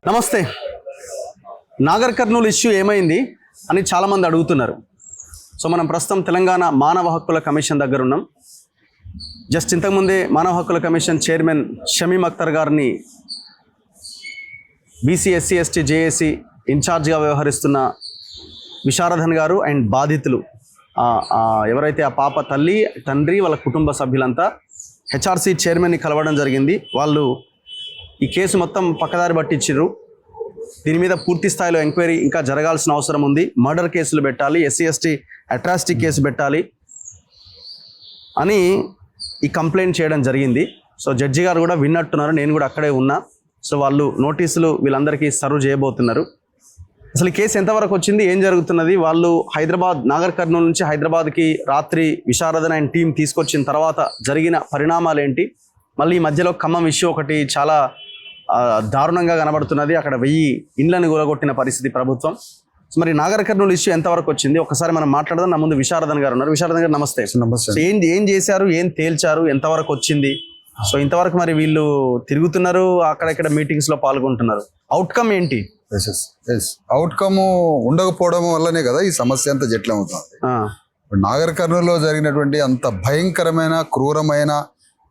నమస్తే. నాగర్ కర్నూలు ఇష్యూ ఏమైంది అని చాలామంది అడుగుతున్నారు. సో మనం ప్రస్తుతం తెలంగాణ మానవ హక్కుల కమిషన్ దగ్గర ఉన్నాం. జస్ట్ ఇంతకుముందే మానవ హక్కుల కమిషన్ చైర్మన్ షమీమ్ అఖ్తర్ గారిని బీసీ ఎస్సీ ఎస్టీ జేఏసీ ఇన్ఛార్జ్గా వ్యవహరిస్తున్న విశారదన్ గారు అండ్ బాధితులు ఎవరైతే ఆ పాప తల్లి తండ్రి వాళ్ళ కుటుంబ సభ్యులంతా హెచ్ఆర్సీ చైర్మన్ని కలవడం జరిగింది. వాళ్ళు ఈ కేసు మొత్తం పక్కదారి పట్టించారు. దీని మీద పూర్తి స్థాయిలో ఎంక్వైరీ ఇంకా జరగాల్సిన అవసరం ఉంది. మర్డర్ కేసులు పెట్టాలి, ఎస్సీ ఎస్టీ అట్రాసిటీ కేసు పెట్టాలి అని ఈ కంప్లైంట్ చేయడం జరిగింది. సో జడ్జి గారు కూడా విన్నట్టున్నారు, నేను కూడా అక్కడే ఉన్నా. సో వాళ్ళు నోటీసులు వీళ్ళందరికీ సర్వ్ చేయబోతున్నారు. అసలు ఈ కేసు ఎంతవరకు వచ్చింది, ఏం జరుగుతున్నది, వాళ్ళు హైదరాబాద్ నాగర్ కర్నూలు నుంచి హైదరాబాద్కి రాత్రి విశారదన్ అండ్ టీం తీసుకొచ్చిన తర్వాత జరిగిన పరిణామాలు ఏంటి, మళ్ళీ ఈ మధ్యలో ఖమ్మం ఇష్యూ ఒకటి చాలా దారుణంగా కనబడుతున్నది. అక్కడ 1000 ఇండ్లను కూలగొట్టిన పరిస్థితి ప్రభుత్వం. సో మరి నాగర్ కర్నూలు ఇష్యూ ఎంతవరకు వచ్చింది ఒకసారి మనం మాట్లాడదాం. నా ముందు విశారదన్ గారు ఉన్నారు. విశారదన్ గారు నమస్తే. నమస్తే. ఏం చేశారు, ఏం తేల్చారు, ఎంతవరకు వచ్చింది? సో ఇంతవరకు మరి వీళ్ళు తిరుగుతున్నారు, అక్కడెక్కడ మీటింగ్స్లో పాల్గొంటున్నారు, అవుట్కమ్ ఏంటి? అవుట్కమ్ ఉండకపోవడం వల్లనే కదా ఈ సమస్య అంతా జటిలమవుతుంది. నాగర్ కర్నూలులో జరిగినటువంటి అంత భయంకరమైన క్రూరమైన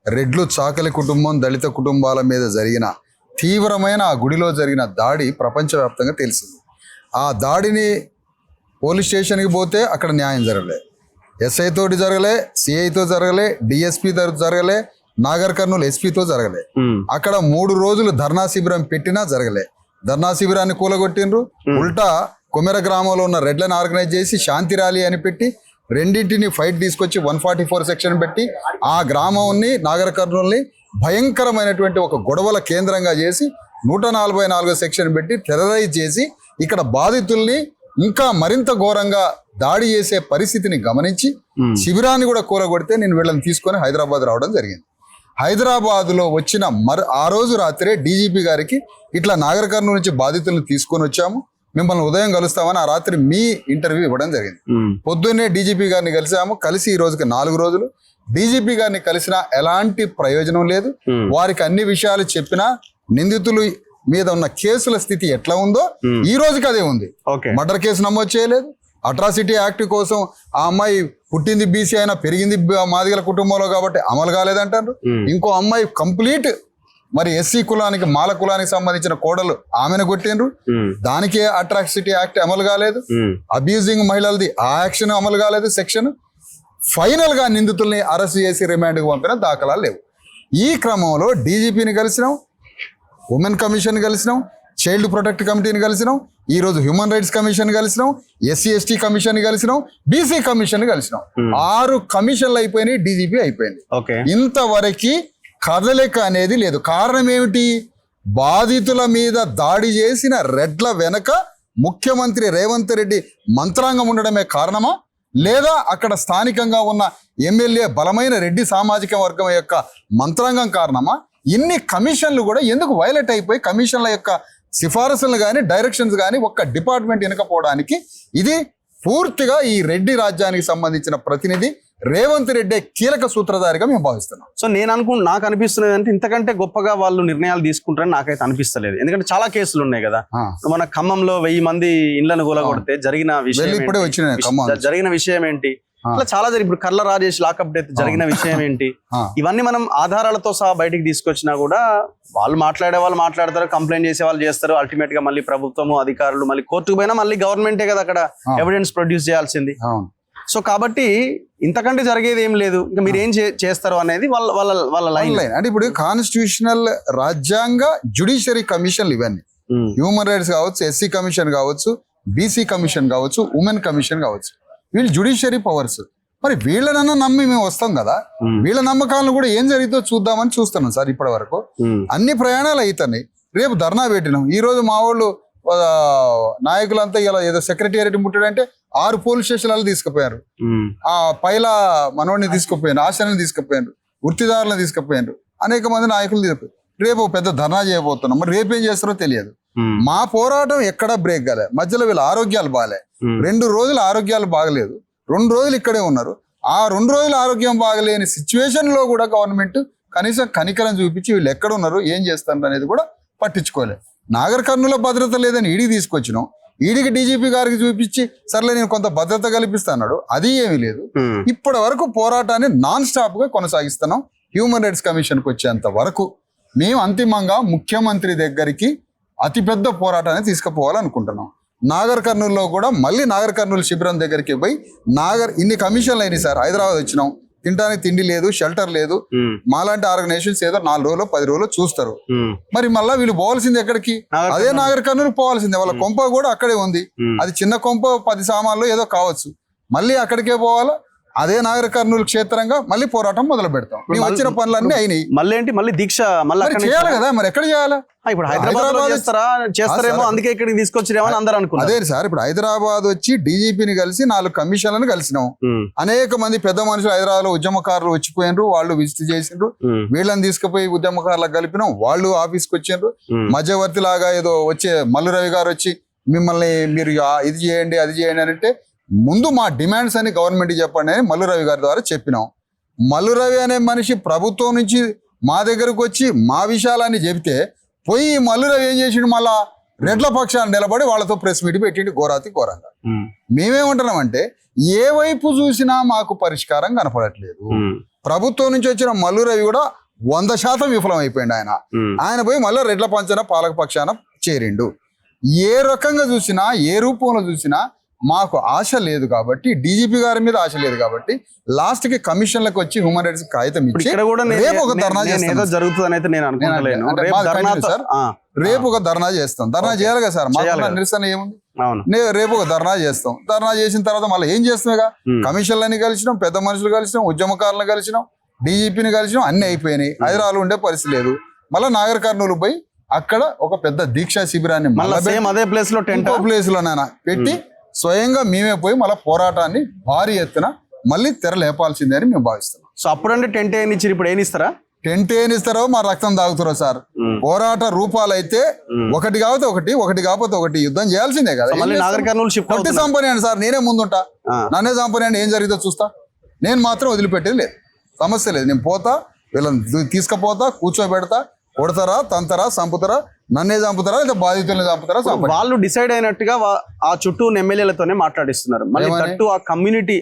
రెడ్లు చాకలి కుటుంబం దళిత కుటుంబాల మీద జరిగిన తీవ్రమైన ఆ గుడిలో జరిగిన దాడి ప్రపంచవ్యాప్తంగా తెలిసింది. ఆ దాడిని పోలీస్ స్టేషన్కి పోతే అక్కడ న్యాయం జరగలే, ఎస్ఐ తోటి జరగలే, సిఐతో జరగలే, డిఎస్పీ జరగలే, నాగర్ కర్నూలు ఎస్పీతో జరగలే. అక్కడ 3 రోజులు ధర్నా శిబిరం పెట్టినా జరగలే. ధర్నా శిబిరాన్ని కూలగొట్టిండ్రు. ఉల్టా కొమెర గ్రామంలో ఉన్న రెడ్లను ఆర్గనైజ్ చేసి శాంతి ర్యాలీ అని పెట్టి రెండింటిని ఫైట్ తీసుకొచ్చి 144 సెక్షన్ పెట్టి ఆ గ్రామాన్ని నాగర్ కర్నూలుని భయంకరమైనటువంటి ఒక గొడవల కేంద్రంగా చేసి 144 సెక్షన్ పెట్టి టెర్రరైజ్ చేసి ఇక్కడ బాధితుల్ని ఇంకా మరింత ఘోరంగా దాడి చేసే పరిస్థితిని గమనించి శిబిరాన్ని కూడా కూలగొడితే నేను వీళ్ళని తీసుకొని హైదరాబాద్ రావడం జరిగింది. హైదరాబాద్లో వచ్చిన ఆ రోజు రాత్రే డీజీపీ గారికి ఇట్లా నాగర్ కర్నూలు నుంచి బాధితులను తీసుకొని వచ్చాము, మిమ్మల్ని ఉదయం కలుస్తామని ఆ రాత్రి మీ ఇంటర్వ్యూ ఇవ్వడం జరిగింది. పొద్దున్నే డీజీపీ గారిని కలిసి ఈ రోజుకి 4 రోజులు. డీజీపీ గారిని కలిసినా ఎలాంటి ప్రయోజనం లేదు. వారికి అన్ని విషయాలు చెప్పినా నిందితులు మీద ఉన్న కేసుల స్థితి ఎట్లా ఉందో ఈ రోజుకి అదే ఉంది. మర్డర్ కేసు నమోదు చేయలేదు. అట్రాసిటీ యాక్ట్ కోసం ఆ అమ్మాయి పుట్టింది బీసీ అయినా పెరిగింది మాదిగల కుటుంబంలో కాబట్టి అమలు కాలేదంటారు. ఇంకో అమ్మాయి కంప్లీట్ మరి ఎస్సీ కులానికి మాల కులానికి సంబంధించిన కోడలు ఆమెను కొట్టిండ్రు, దానికే అట్రాసిటీ యాక్ట్ అమలు కాలేదు. అబ్యూజింగ్ మహిళలది ఆ యాక్షన్ అమలు కాలేదు సెక్షన్. ఫైనల్ గా నిందితుల్ని అరెస్ట్ చేసి రిమాండ్కి పంపిన దాఖలాలు లేవు. ఈ క్రమంలో డీజీపీని కలిసినాం, ఉమెన్ కమిషన్ కలిసినాం, చైల్డ్ ప్రొటెక్ట్ కమిటీని కలిసినాం, ఈ రోజు హ్యూమన్ రైట్స్ కమిషన్ కలిసినాం, ఎస్సీ ఎస్టీ కమిషన్ కలిసినాం, బీసీ కమిషన్ కలిసినాం. 6 కమిషన్లు అయిపోయినాయి, డీజీపీ అయిపోయింది. ఇంతవరకు కదలిక అనేది లేదు. కారణం ఏమిటి? బాధితుల మీద దాడి చేసిన రెడ్ల వెనక ముఖ్యమంత్రి రేవంత్ రెడ్డి మంత్రాంగం ఉండడమే కారణమా, లేదా అక్కడ స్థానికంగా ఉన్న ఎమ్మెల్యే బలమైన రెడ్డి సామాజిక వర్గం యొక్క మంత్రాంగం కారణమా? ఇన్ని కమిషన్లు కూడా ఎందుకు వైలేట్ అయిపోయి కమిషన్ల యొక్క సిఫారసులు కానీ డైరెక్షన్స్ కానీ ఒక్క డిపార్ట్మెంట్ వెనకపోవడానికి ఇది పూర్తిగా ఈ రెడ్డి రాజ్యానికి సంబంధించిన ప్రతినిధి రేవంత్ రెడ్డి కీలక సూత్రధారిగా మేము భావిస్తున్నాం. సో నాకు అనిపిస్తున్నది అంటే ఇంతకంటే గొప్పగా వాళ్ళు నిర్ణయాలు తీసుకుంటారని నాకైతే అనిపిస్తలేదు. ఎందుకంటే చాలా కేసులు ఉన్నాయి కదా. మన ఖమ్మంలో 1000 మంది ఇండ్లను కూలగొడితే జరిగిన విషయం ఏంటి, అట్లా చాలా ఇప్పుడు కర్ల రాజేష్ లాకప్ డెత్ జరిగిన విషయం ఏంటి, ఇవన్నీ మనం ఆధారాలతో సహా బయటికి తీసుకొచ్చినా కూడా వాళ్ళు మాట్లాడతారు, కంప్లైంట్ చేసే వాళ్ళు చేస్తారు. అల్టిమేట్ గా మళ్ళీ ప్రభుత్వము అధికారులు మళ్ళీ కోర్టుకు పోయినా మళ్ళీ గవర్నమెంటే కదా అక్కడ ఎవిడెన్స్ ప్రొడ్యూస్ చేయాల్సింది. సో కాబట్టి ఇంతకంటే జరిగేది ఏం లేదు. ఇంకా మీరు ఏం చేస్తారు అనేది వాళ్ళ లైన్. అంటే ఇప్పుడు కాన్స్టిట్యూషనల్ రాజ్యాంగ జ్యుడిషియరీ కమిషన్లు ఇవన్నీ హ్యూమన్ రైట్స్ కావచ్చు, ఎస్సీ కమిషన్ కావచ్చు, బీసీ కమిషన్ కావచ్చు, ఉమెన్ కమిషన్ కావచ్చు, వీళ్ళు జ్యుడిషియరీ పవర్స్. మరి వీళ్ళనన్నా నమ్మి మేము వస్తాం కదా, వీళ్ళ నమ్మకాలను కూడా ఏం జరిగితే చూద్దామని చూస్తున్నాం సార్. ఇప్పటి వరకు అన్ని ప్రయాణాలు అవుతున్నాయి. రేపు ధర్నా పెట్టినాం. ఈ రోజు మా వాళ్ళు నాయకులంతా ఇలా ఏదో సెక్రటేరియట్ ముట్టాడంటే 6 పోలీస్ స్టేషన్లు తీసుకుపోయారు. ఆ పైలా మనోడిని తీసుకుపోయారు, ఆశని తీసుకుపోయారు, వృత్తిదారులను తీసుకుపోయారు, అనేక మంది నాయకులు తీసుకుపోయారు. రేపు పెద్ద ధర్నా చేయబోతున్నాం. మరి రేపేం చేస్తారో తెలియదు. మా పోరాటం ఎక్కడా బ్రేక్ కాలే. మధ్యలో వీళ్ళ ఆరోగ్యాలు బాగాలే. 2 రోజులు ఆరోగ్యాలు బాగలేదు, 2 రోజులు ఇక్కడే ఉన్నారు. ఆ 2 రోజులు ఆరోగ్యం బాగలేని సిచ్యువేషన్ లో కూడా గవర్నమెంట్ కనీసం కనికరం చూపించి వీళ్ళు ఎక్కడ ఉన్నారు, ఏం చేస్తారు అనేది కూడా పట్టించుకోలేదు. నాగర్ కర్నూలు భద్రత లేదని ఈడీకి తీసుకొచ్చినాం, ఈడీకి డీజీపీ గారికి చూపించి సర్లే నేను కొంత భద్రత కల్పిస్తాడు, అది ఏమీ లేదు. ఇప్పటి వరకు పోరాటాన్ని నాన్ స్టాప్ గా కొనసాగిస్తున్నాం. హ్యూమన్ రైట్స్ కమిషన్కి వచ్చేంత వరకు మేము అంతిమంగా ముఖ్యమంత్రి దగ్గరికి అతిపెద్ద పోరాటాన్ని తీసుకుపోవాలనుకుంటున్నాం. నాగర్ కర్నూలులో కూడా మళ్ళీ నాగర్ కర్నూలు శిబిరం దగ్గరికి పోయి ఇన్ని కమిషన్లు అయినాయి సార్, హైదరాబాద్ వచ్చినాం, తినడానికి తిండి లేదు, షెల్టర్ లేదు, మాలాంటి ఆర్గనైజేషన్స్ ఏదో 4 రోజులు 10 రోజులు చూస్తారు. మరి మళ్ళీ వీళ్ళు పోవాల్సింది ఎక్కడికి? అదే నాగర్ కర్నూలు పోవాల్సిందే. వాళ్ళ కొంప కూడా అక్కడే ఉంది. అది చిన్న కొంప 10 సామాన్లు ఏదో కావచ్చు, మళ్ళీ అక్కడికే పోవాలా. అదే నాగర్ కర్నూలు క్షేత్రంగా మళ్ళీ పోరాటం మొదలు పెడతాం. మేము వచ్చిన పనులన్నీ అయినాయి, మళ్ళీ ఏంటి మళ్ళీ దీక్ష చేయాలి కదా. మరి ఎక్కడ చేయాలా? ఇప్పుడు హైదరాబాద్ చేస్తారేమో, అందుకే ఇక్కడికి తీసుకొచ్చిరేమో అందరూ అనుకున్నారు. అదే సార్, ఇప్పుడు హైదరాబాద్ వచ్చి డీజీపీని కలిసి 4 కమిషన్లను కలిసినాం. అనేక మంది పెద్ద మనుషులు హైదరాబాద్ లో ఉద్యమకారులు వచ్చిపోయినరు, వాళ్ళు విజిట్ చేసిండ్రు, వీళ్ళని తీసుకుపోయి ఉద్యమకారులకు కలిపినాం, వాళ్ళు ఆఫీస్కి వచ్చిండ్రు. మధ్యవర్తి లాగా ఏదో వచ్చే మల్లు రవి గారు వచ్చి మిమ్మల్ని మీరు ఇది చేయండి అది చేయండి అని అంటే, ముందు మా డిమాండ్స్ అని గవర్నమెంట్ చెప్పండి అని మల్లు రవి గారి ద్వారా చెప్పినాం. మల్లు రవి అనే మనిషి ప్రభుత్వం నుంచి మా దగ్గరకు వచ్చి మా విషయాలన్నీ చెబితే పోయి మల్లు రవి ఏం చేసిండు, మళ్ళా రెడ్ల పక్షాన్ని నిలబడి వాళ్ళతో ప్రెస్ మీట్ పెట్టిండు ఘోరంగా. మేమేమంటున్నామంటే, ఏ వైపు చూసినా మాకు పరిష్కారం కనపడట్లేదు. ప్రభుత్వం నుంచి వచ్చిన మల్లు రవి కూడా 100% విఫలం అయిపోయింది. ఆయన పోయి మళ్ళీ రెడ్ల పంచన పాలక పక్షాన చేరిండు. ఏ రకంగా చూసినా ఏ రూపంలో చూసినా మాకు ఆశ లేదు కాబట్టి, డీజీపీ గారి మీద ఆశ లేదు కాబట్టి, లాస్ట్ కి కమిషన్లకు వచ్చి హ్యూమన్ రైట్స్ కాగితం ఇచ్చి రేపు ఒక ధర్నా చేస్తాం. రేపు ఒక ధర్నా చేస్తాం. ధర్నా చేయాలి కదా సార్, మాకు నిరసన ఏముంది? రేపు ఒక ధర్నా చేస్తాం. ధర్నా చేసిన తర్వాత మళ్ళీ ఏం చేస్తున్నాయిగా, కమిషన్లని కలిసినాం, పెద్ద మనుషులు కలిసినాం, ఉద్యమకారులను కలిసినాం, డీజీపీని కలిసినాం, అన్ని అయిపోయినాయి. హైదరాబాద్ ఉండే పరిస్థితి లేదు. మళ్ళీ నాగర్ కర్నూలు పోయి అక్కడ ఒక పెద్ద దీక్షా శిబిరాన్ని అదే ప్లేస్ లో పెట్టి స్వయంగా మేమే పోయి మళ్ళీ పోరాటాన్ని భారీ ఎత్తున మళ్ళీ తెరలేపాల్సిందే అని మేము భావిస్తున్నాం. సో అప్పుడంటే టెంట్ ఏం ఇచ్చారు, ఇప్పుడు ఏం ఇస్తారా? టెంట్ ఏం ఇస్తారో మా రక్తం తాగుతారో సార్. పోరాట రూపాలు అయితే ఒకటి కాకపోతే ఒకటి కాకపోతే ఒకటి యుద్ధం చేయాల్సిందే కదా. నాగర్ కర్నూలు కొట్టి చంపనేయండి సార్, నేనే ముందుంటా, నన్నే చంపనేయండి, ఏం జరిగితే చూస్తా. నేను మాత్రం వదిలిపెట్టేది లేదు, సమస్య లేదు. నేను పోతా, వీళ్ళని తీసుకుపోతా, కూర్చోబెడతా, కొడతారా, తంతారా, చంపుతారా, నన్నే చంపుతారా లేదా బాధితుల్ని చంపుతారా? వాళ్ళు డిసైడ్ అయినట్టుగా ఆ చుట్టూ ఎమ్మెల్యేలతోనే మాట్లాడిస్తున్నారు. మళ్ళీ తట్టు ఆ కమ్యూనిటీ,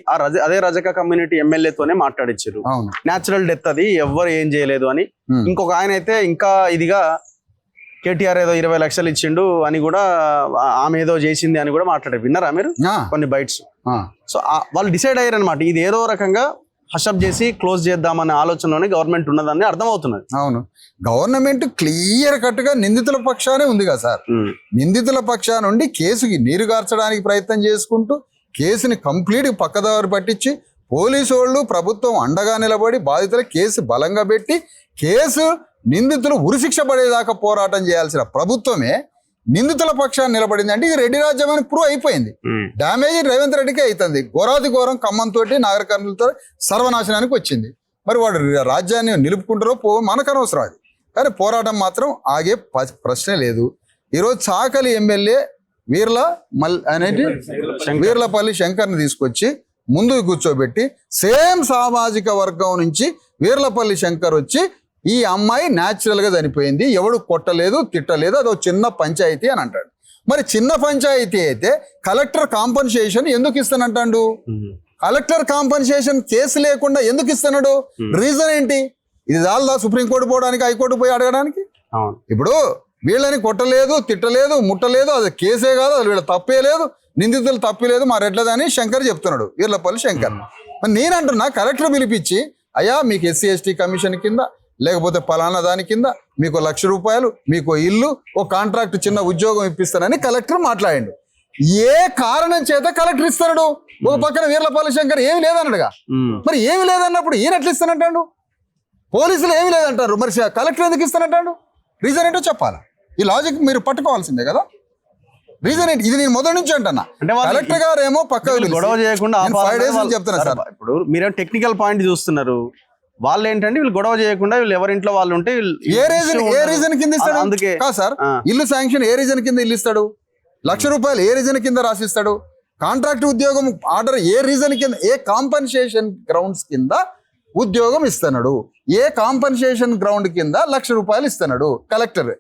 అదే రజక కమ్యూనిటీ ఎమ్మెల్యేతోనే మాట్లాడించారు. న్యాచురల్ డెత్, అది ఎవ్వరు ఏం చేయలేదు అని. ఇంకొక ఆయన అయితే ఇంకా ఇదిగా కేటీఆర్ ఏదో 20 లక్షలు ఇచ్చిండు అని కూడా, ఆమె ఏదో చేసింది అని కూడా మాట్లాడారు. విన్నారా మీరు కొన్ని బైట్స్? సో వాళ్ళు డిసైడ్ అయ్యారు అనమాట, ఇది ఏదో రకంగా హషప్ చేసి క్లోజ్ చేద్దామనే ఆలోచనలోనే గవర్నమెంట్ ఉన్నదని అర్థమవుతున్నది. అవును, గవర్నమెంట్ క్లియర్ కట్ గా నిందితుల పక్షానే ఉంది కదా సార్. నిందితుల పక్షా నుండి కేసుకి నీరు గార్చడానికి ప్రయత్నం చేసుకుంటూ కేసుని కంప్లీట్ పక్కదారి పట్టించి పోలీసు వాళ్ళు ప్రభుత్వం అండగా నిలబడి బాధితుల కేసు బలంగా పెట్టి కేసు నిందితులు ఉరిశిక్ష పడేదాకా పోరాటం చేయాల్సిన ప్రభుత్వమే నిందితుల పక్షాన్ని నిలబడింది అంటే ఇది రెడ్డి రాజ్యం అని ప్రూవ్ అయిపోయింది. డ్యామేజ్ రేవంత్ రెడ్డికే అవుతుంది. ఘోరం ఖమ్మంతో నాగర్ కర్నూలుతో సర్వనాశనానికి వచ్చింది. మరి వాడు రాజ్యాన్ని నిలుపుకుంటారో మనకు అనవసరం అది, కానీ పోరాటం మాత్రం ఆగే ప్రశ్నే లేదు. ఈరోజు చాకలి ఎమ్మెల్యే వీర్లపల్లి శంకర్ని తీసుకొచ్చి ముందుకు కూర్చోబెట్టి సేమ్ సామాజిక వర్గం నుంచి వీర్లపల్లి శంకర్ వచ్చి ఈ అమ్మాయి న్యాచురల్ గా చనిపోయింది, ఎవడు కొట్టలేదు తిట్టలేదు, అదో చిన్న పంచాయతీ అని అంటాడు. మరి చిన్న పంచాయతీ అయితే కలెక్టర్ కాంపన్సేషన్ ఎందుకు ఇస్తానంటాడు? కలెక్టర్ కాంపన్సేషన్ కేసు లేకుండా ఎందుకు ఇస్తున్నాడు? రీజన్ ఏంటి? ఇది చాలదా సుప్రీంకోర్టు పోవడానికి, హైకోర్టు పోయి అడగడానికి? ఇప్పుడు వీళ్ళని కొట్టలేదు తిట్టలేదు ముట్టలేదు, అది కేసే కాదు, అది వీళ్ళ తప్పే లేదు, నిందితులు తప్పలేదు మా రెడ్లదని శంకర్ చెప్తున్నాడు, వీర్లపల్లి శంకర్. మరి నేనంటున్నా కలెక్టర్ పిలిపించి, అయ్యా మీకు ఎస్సీ ఎస్టీ కమిషన్ కింద లేకపోతే పలానా దాని కింద మీకు 1,00,000 రూపాయలు, మీకు ఇల్లు, ఓ కాంట్రాక్ట్ చిన్న ఉద్యోగం ఇప్పిస్తానని కలెక్టర్ మాట్లాడిండు. ఏ కారణం చేత కలెక్టర్ ఇస్తాడు? ఒక పక్కన వీర్లపల్లి శంకర్ ఏమి లేదన్నాడుగా. మరి ఏమి లేదన్నప్పుడు ఈయన ఎట్లా ఇస్తానంటాడు? పోలీసులు ఏమి లేదంటారు, మరి కలెక్టర్ ఎందుకు ఇస్తానంటాడు? రీజన్ ఏంటో చెప్పాలా? ఈ లాజిక్ మీరు పట్టుకోవాల్సిందే కదా. రీజన్ ఏంటి? ఇది నేను మొదటి నుంచి అంటున్నా. కలెక్టర్ గారు ఏమో పక్కన గొడవ చేయకుండా 5 days చెప్తున్నా సార్. ఇప్పుడు మీరేమో టెక్నికల్ పాయింట్ చూస్తున్నారు, వాళ్ళు ఏంటంటే వీళ్ళు గొడవ చేయకుండా వీళ్ళు ఎవరింట్లో వాళ్ళు ఉంటే ఏ రీజన్ కింద ఇస్తాడు? అందుకే కాదు సార్, ఇల్లు శాంక్షన్ ఏ రీజన్ కింద ఇల్లు ఇస్తాడు? 1,00,000 రూపాయలు ఏ రీజన్ కింద రాసిస్తాడు? కాంట్రాక్ట్ ఉద్యోగం ఆర్డర్ ఏ రీజన్ కింద, ఏ కాంపన్సేషన్ గ్రౌండ్స్ కింద ఉద్యోగం ఇస్తున్నాడు? ఏ కాంపన్సేషన్ గ్రౌండ్ కింద 1,00,000 రూపాయలు ఇస్తున్నాడు కలెక్టర్?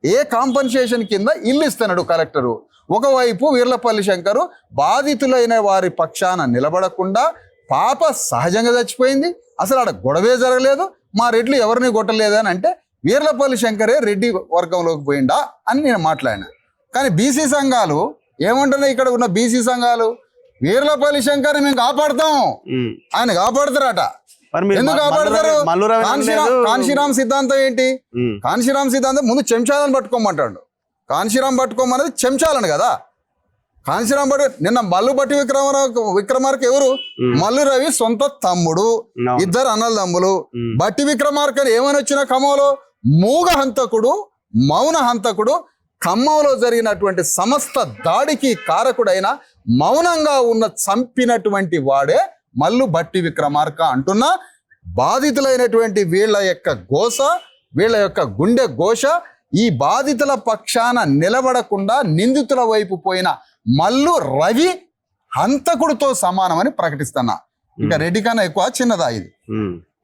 ఏ కాంపన్సేషన్ కింద ఇల్లు ఇస్తున్నాడు కలెక్టరు? ఒకవైపు వీర్లపల్లి శంకరు బాధితులైన వారి పక్షాన నిలబడకుండా పాప సహజంగా చచ్చిపోయింది, అసలు ఆడ గొడవే జరగలేదు, మా రెడ్లు ఎవరిని కొట్టలేదని అంటే వీర్లపల్లి శంకరే రెడ్డి వర్గంలోకి పోయిండా అని నేను మాట్లాడినా. కానీ బీసీ సంఘాలు ఏమంటున్నాయి? ఇక్కడ ఉన్న బీసీ సంఘాలు వీర్లపల్లి శంకర్ మేము కాపాడుతాం, ఆయన కాపాడుతారట. ఎందుకు కాపాడతారు? కాన్షీరామ్ సిద్ధాంతం ఏంటి? కాన్షీరామ్ సిద్ధాంతం ముందు చెంచాలను పట్టుకోమంటాడు. కాన్షీరామ్ పట్టుకోమన్నది చెంచాలను కదా. కాన్షీరామ్ నిన్న మల్లు బట్టి విక్రమార్క ఎవరు? మల్లు రవి సొంత తమ్ముడు, ఇద్దరు అన్నల తమ్ములు. బట్టి విక్రమార్క ఏమని వచ్చిన ఖమ్మంలో మూగ హంతకుడు, మౌన హంతకుడు, ఖమ్మంలో జరిగినటువంటి సమస్త దాడికి కారకుడైన మౌనంగా ఉన్న చంపినటువంటి వాడే మల్లు బట్టి విక్రమార్క అంటున్నా. బాధితులైనటువంటి వీళ్ళ యొక్క గోస, వీళ్ళ యొక్క గుండె ఘోష, ఈ బాధితుల పక్షాన నిలబడకుండా నిందితుల వైపు పోయిన మల్లు రవి హంతకుడితో సమానమని ప్రకటిస్తున్నా. ఇంకా రెడ్డి కన్నా ఎక్కువ చిన్నదా ఇది?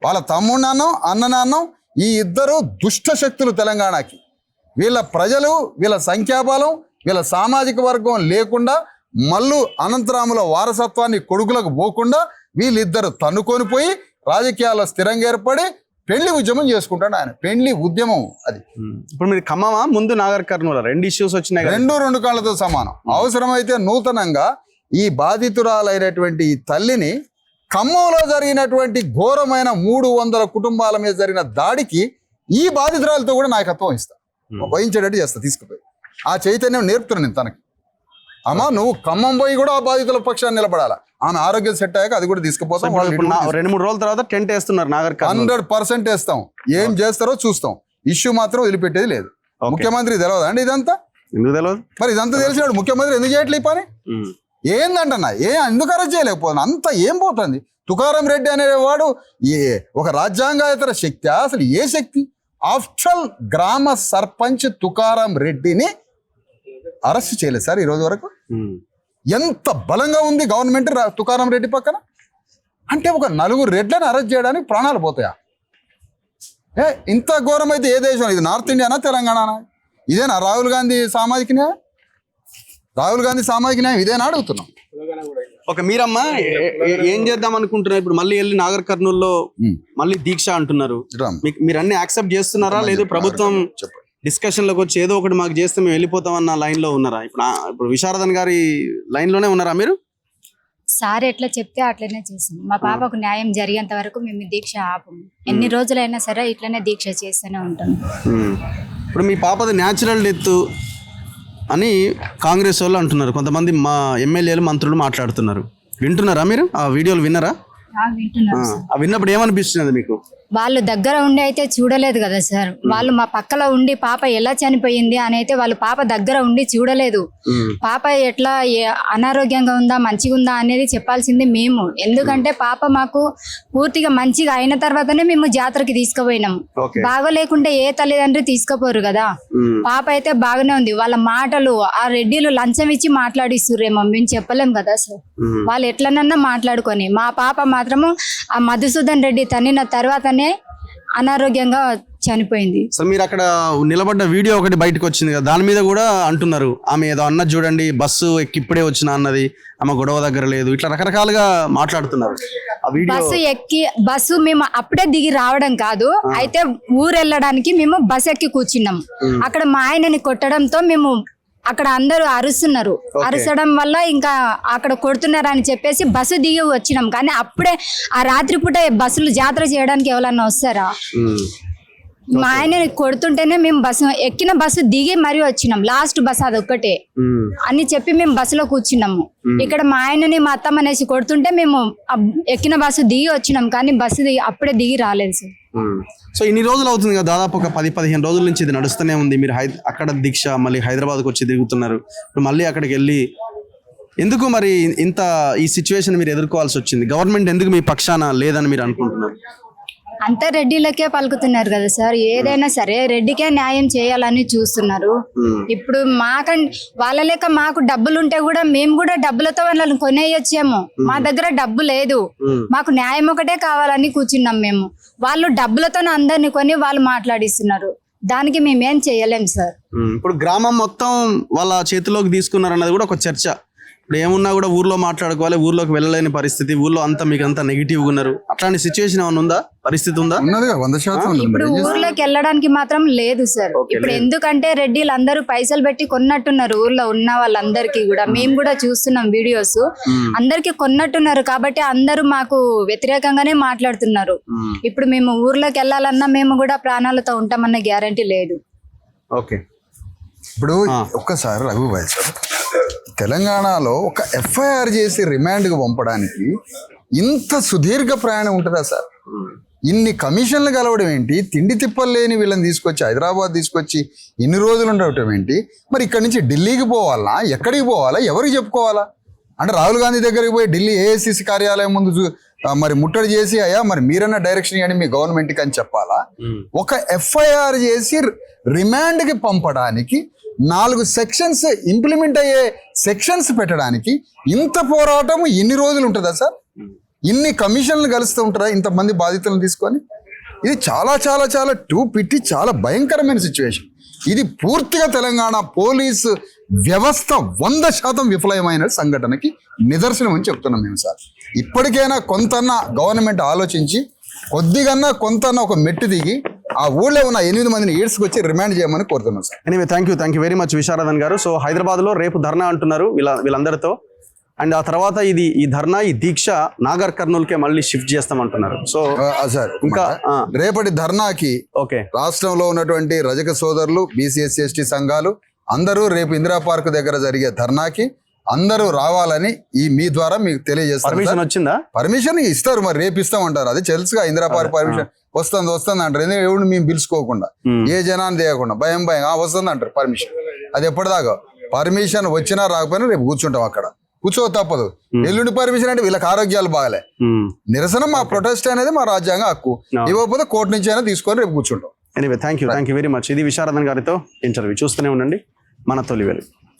వాళ్ళ తమ్ముడు నాన్నం, అన్న నాన్నం, ఈ ఇద్దరు దుష్ట శక్తులు తెలంగాణకి. వీళ్ళ ప్రజలు, వీళ్ళ సంఖ్యాబలం, వీళ్ళ సామాజిక వర్గం లేకుండా మల్లు అనంతరాముల వారసత్వాన్ని కొడుకులకు పోకుండా వీళ్ళిద్దరు తన్నుకొని పోయి రాజకీయాల్లో స్థిరంగా ఏర్పడి పెళ్లి ఉద్యమం చేసుకుంటాడు ఆయన. పెళ్లి ఉద్యమం అది. ఇప్పుడు మీరు ఖమ్మమా ముందు నాగర్ కర్నూలు రెండు ఇష్యూస్ వచ్చినాయి, రెండు కాళ్ళతో సమానం. అవసరమైతే నూతనంగా ఈ బాధితురాలైనటువంటి ఈ తల్లిని ఖమ్మంలో జరిగినటువంటి ఘోరమైన 300 కుటుంబాల మీద జరిగిన దాడికి ఈ బాధితురాలతో కూడా నాయకత్వం ఇస్తా, వహించేటట్టు చేస్తా. తీసుకుపోయి ఆ చైతన్యం నేర్పుతున్నాను నేను తనకి. అమ్మా నువ్వు ఖమ్మం పోయి కూడా ఆ బాధితుల పక్షాన్ని నిలబడాలా. ఆమె ఆరోగ్యం సెట్ అయ్యాక అది కూడా తీసుకుపోతాం. 2-3 రోజుల తర్వాత టెంట్ వేస్తున్నారు నాగర్ 100% వేస్తాం. ఏం చేస్తారో చూస్తాం. ఇష్యూ మాత్రం వదిలిపెట్టేది లేదు. ముఖ్యమంత్రి తెలియదా అండి ఇదంతా? ఎందుకు తెలియదు మరి? ఇదంతా తెలిసినాడు ముఖ్యమంత్రి ఎందుకు చేయట్లే ఈ పని? ఏందంటన్నా ఎందుకు అరెస్ట్ చేయలేకపోతుంది? అంత ఏం పోతుంది? తుకారం రెడ్డి అనేవాడు ఒక రాజ్యాంగేతర శక్తి? అసలు ఏ శక్తి? ఆఫ్టర్ గ్రామ సర్పంచ్ తుకారం రెడ్డిని అరెస్ట్ చేయలేదు సార్ ఈ రోజు వరకు. ఎంత బలంగా ఉంది గవర్నమెంట్ తుకారం రెడ్డి పక్కన అంటే ఒక 4 రెడ్లను అరెస్ట్ చేయడానికి ప్రాణాలు పోతాయా? ఇంత ఘోరం అయితే ఏ దేశం? ఇది నార్త్ ఇండియానా తెలంగాణనా? ఇదేనా రాహుల్ గాంధీ సామాజిక న్యాయం? రాహుల్ గాంధీ సామాజిక న్యాయం ఇదేనా అడుగుతున్నాం. ఒక మీరమ్మా ఏం చేద్దాం అనుకుంటున్నారు ఇప్పుడు? మళ్ళీ వెళ్ళి నాగర్ కర్నూల్లో మళ్ళీ దీక్ష అంటున్నారు. మీరు అన్ని యాక్సెప్ట్ చేస్తున్నారా? లేదు ప్రభుత్వం డిస్కషన్ లోకి వచ్చి ఏదో ఒకటి మాకు చేస్తే మేము వెళ్ళిపోతాం అన్న లైన్ లో ఉన్నారా? ఇప్పుడు విశారదన్ గారి లైన్ లోనే ఉన్నారా మీరు? సార్ ఎట్లా చెప్తే అట్లనే చేస్తాం. మా పాపకు న్యాయం జరిగేంత వరకు మేము దీక్ష ఆపము. ఎన్ని రోజులైనా సరే ఇట్లనే దీక్ష చేస్తూనే ఉంటాం. ఇప్పుడు మీ పాపది న్యాచురల్ డెత్ అని కాంగ్రెస్ వాళ్ళు అంటున్నారు. కొంతమంది మా ఎమ్మెల్యేలు మంత్రులు మాట్లాడుతున్నారు. వింటున్నారా మీరు? ఆ వీడియోలు విన్నారా? విన్నప్పుడు ఏమనిపిస్తున్నది మీకు? వాళ్ళు దగ్గర ఉండి అయితే చూడలేదు కదా సార్. వాళ్ళు మా పక్కలో ఉండి పాప ఎలా చనిపోయింది అని అయితే వాళ్ళు పాప దగ్గర ఉండి చూడలేదు. పాప ఎట్లా అనారోగ్యంగా ఉందా మంచిగా ఉందా అనేది చెప్పాల్సింది మేము. ఎందుకంటే పాప మాకు పూర్తిగా మంచిగా అయిన తర్వాతనే మేము జాతరకి తీసుకుపోయినాము. బాగోలేకుంటే ఏ తల్లిదండ్రి తీసుకుపోరు కదా. పాప అయితే బాగానే ఉంది. వాళ్ళ మాటలు ఆ రెడ్డిలు లంచం ఇచ్చి మాట్లాడిస్తుర్రేమో మేము చెప్పలేం కదా సార్. వాళ్ళు ఎట్లనన్నా మాట్లాడుకొని మా పాప మాత్రము ఆ మధుసూదన్ రెడ్డి తన్నిన తర్వాతనే అనారోగ్యంగా చనిపోయింది. సో మీరు అక్కడ నిలబడ్డ వీడియో ఒకటి బయటకు వచ్చింది కదా, దాని మీద కూడా అంటున్నారు ఆమె ఏదో అన్నది చూడండి, బస్సు ఎక్కి ఇప్పుడే వచ్చిన అన్నది, ఆమె గొడవ దగ్గర లేదు, ఇట్లా రకరకాలుగా మాట్లాడుతున్నారు. బస్సు మేము అప్పుడే దిగి రావడం కాదు, అయితే ఊరు వెళ్ళడానికి మేము బస్ ఎక్కి కూర్చున్నాం. అక్కడ మా ఆయనని కొట్టడంతో మేము అక్కడ అందరూ అరుస్తున్నారు. అరసడం వల్ల ఇంకా అక్కడ కొడుతున్నారు అని చెప్పేసి బస్సు దిగి వచ్చినాం. కానీ అప్పుడే ఆ రాత్రిపూట బస్సులు జాతర చేయడానికి ఎవరన్నా వస్తారా? మా ఆయన కొడుతుంటేనే మేము ఎక్కిన బస్సు దిగి మరీ వచ్చినాం. లాస్ట్ బస్ అదొక్కటే అని చెప్పి మేము బస్సులో కూర్చున్నాము. ఇక్కడ మా ఆయనని మా అత్తమ్మ అనేసి కొడుతుంటే మేము ఎక్కిన బస్సు దిగి వచ్చినాం. కానీ బస్సు అప్పుడే దిగి రాలేదు సార్. సో ఇన్ని రోజులు అవుతుంది కదా, దాదాపు ఒక 10-15 రోజుల నుంచి ఇది నడుస్తూనే ఉంది. మీరు అక్కడ దీక్ష, మళ్ళీ హైదరాబాద్కి వచ్చి తిరుగుతున్నారు, ఇప్పుడు మళ్ళీ అక్కడికి వెళ్ళి ఎందుకు మరి ఇంత ఈ సిచ్యువేషన్ మీరు ఎదుర్కోవాల్సి వచ్చింది? గవర్నమెంట్ ఎందుకు మీ పక్షాన లేదని మీరు అనుకుంటున్నారు? అంతా రెడ్డిలకే పలుకుతున్నారు కదా సార్. ఏదైనా సరే రెడ్డికే న్యాయం చేయాలని చూస్తున్నారు. ఇప్పుడు వాళ్ళ లెక్క మాకు డబ్బులు ఉంటే కూడా మేము కూడా డబ్బులతో వాళ్ళని కొనేయొచ్చాము. మా దగ్గర డబ్బు లేదు, మాకు న్యాయం ఒకటే కావాలని కూర్చున్నాం మేము. వాళ్ళు డబ్బులతో అందరిని కొని వాళ్ళు మాట్లాడిస్తున్నారు. దానికి మేమేం చేయలేం సార్. ఇప్పుడు గ్రామం మొత్తం వాళ్ళ చేతిలోకి తీసుకున్నారన్నది కూడా ఒక చర్చ. ఇప్పుడు ఏమున్నా కూడా ఊర్లో మాట్లాడుకోవాలి, ఊర్లోకి వెళ్ళలేని పరిస్థితి, ఊర్లో అంతా మీకు అంతా నెగిటివ్గా ఉన్నారు. అట్లాంటి సిచ్యువేషన్ ఏమైనా ఉందా, పరిస్థితి ఉందా? ఉన్నది 100% ఉంది. ఇప్పుడు ఊర్లోకి వెళ్ళడానికి మాత్రం లేదు సార్. ఇప్పుడు ఎందుకంటే రెడ్డిలు అందరూ పైసలు పెట్టి కొన్నట్టున్నారు ఊర్లో ఉన్న వాళ్ళందరికీ కూడా. మేము కూడా చూస్తున్నాం వీడియోస్, అందరికి కొన్నట్టున్నారు కాబట్టి అందరూ మాకు వ్యతిరేకంగానే మాట్లాడుతున్నారు. ఇప్పుడు మేము ఊర్లోకి వెళ్ళాలన్నా మేము కూడా ప్రాణాలతో ఉంటామన్న గ్యారంటీ లేదు. ఓకే, ఇప్పుడు ఒక్కసారి రఘుభాయ్ సార్, తెలంగాణలో ఒక ఎఫ్ఐఆర్ చేసి రిమాండ్కి పంపడానికి ఇంత సుదీర్ఘ ప్రయాణం ఉంటుందా సార్? ఇన్ని కమిషన్లు కలవడం ఏంటి? తిండి తిప్పలు లేని వీళ్ళని తీసుకొచ్చి హైదరాబాద్ తీసుకొచ్చి ఇన్ని రోజులు ఉండటం ఏంటి? మరి ఇక్కడి నుంచి ఢిల్లీకి పోవాలా, ఎక్కడికి పోవాలా, ఎవరికి చెప్పుకోవాలా? అంటే రాహుల్ గాంధీ దగ్గరికి పోయి ఢిల్లీ ఏఐసిసి కార్యాలయం ముందు మరి ముట్టడి చేసి అయ్యా మరి మీరన్నా డైరెక్షన్ కానీ మీ గవర్నమెంట్కి అని చెప్పాలా? ఒక ఎఫ్ఐఆర్ చేసి రిమాండ్కి పంపడానికి 4 సెక్షన్స్ ఇంప్లిమెంట్ అయ్యే సెక్షన్స్ పెట్టడానికి ఇంత పోరాటం ఇన్ని రోజులు ఉంటుందా సార్? ఇన్ని కమిషన్లు కలుస్తూ ఉంటారా ఇంతమంది బాధితులను తీసుకొని? ఇది చాలా చాలా చాలా పిట్టి చాలా భయంకరమైన సిచ్యువేషన్. ఇది పూర్తిగా తెలంగాణ పోలీసు వ్యవస్థ 100% విఫలమైన సంఘటనకి నిదర్శనం అని చెప్తున్నాం మేము సార్. ఇప్పటికైనా కొంతన్నా గవర్నమెంట్ ఆలోచించి కొద్దిగన్నా కొంతన్నా ఒక మెట్టు దిగి ఆ ఊళ్ళో ఉన్న 8 మందిని ఈడ్చుకొచ్చి రిమాండ్ చేయమని కోరుతున్నాం sir. Anyway, thank you very much Visharadan గారు. సో హైదరాబాద్లో రేపు ధర్నా అంటున్నారు వీళ్ళందరితో, అండ్ ఆ తర్వాత ఈ ధర్నా ఈ దీక్ష నాగర్ కర్నూలుకే మళ్ళీ షిఫ్ట్ చేస్తామంటున్నారు. సో సార్ ఇంకా రేపటి ధర్నాకి ఓకే రాష్ట్రంలో ఉన్నటువంటి రజక సోదరులు, బీసీఎస్సీ ఎస్టీ సంఘాలు అందరూ రేపు ఇందిరా పార్క్ దగ్గర జరిగే ధర్నాకి అందరూ రావాలని మీ ద్వారా మీకు తెలియజేస్తారు. పర్మిషన్ వచ్చిందా? పర్మిషన్ ఇస్తారు, మరి రేపు ఇస్తామంటారు. అది తెలుసుగా ఇందిరా పార్క్ పర్మిషన్ వస్తుంది అంటారు. ఎందుకంటే ఎవరు మేము పిలుచుకోకుండా ఏ జనాన్ని తీయకుండా భయం వస్తుంది అంటారు పర్మిషన్. అది ఎప్పటిదాకా పర్మిషన్ వచ్చినా రాకపోయినా రేపు కూర్చుంటాం అక్కడ, కూర్చో తప్పదు. ఎల్లుండి పర్మిషన్ అంటే వీళ్ళకి ఆరోగ్యాలు బాగాలే, నిరసన మా ప్రొటెస్ట్ అనేది మా రాజ్యాంగ హక్కు. ఇవ్వకపోతే కోర్టు నుంచి అయినా తీసుకొని రేపు కూర్చుంటాం. Anyway, thank you very much. ఇది విశారదన్ గారితో ఇంటర్వ్యూ. చూస్తూనే ఉండండి మన తొలి వెలుగు.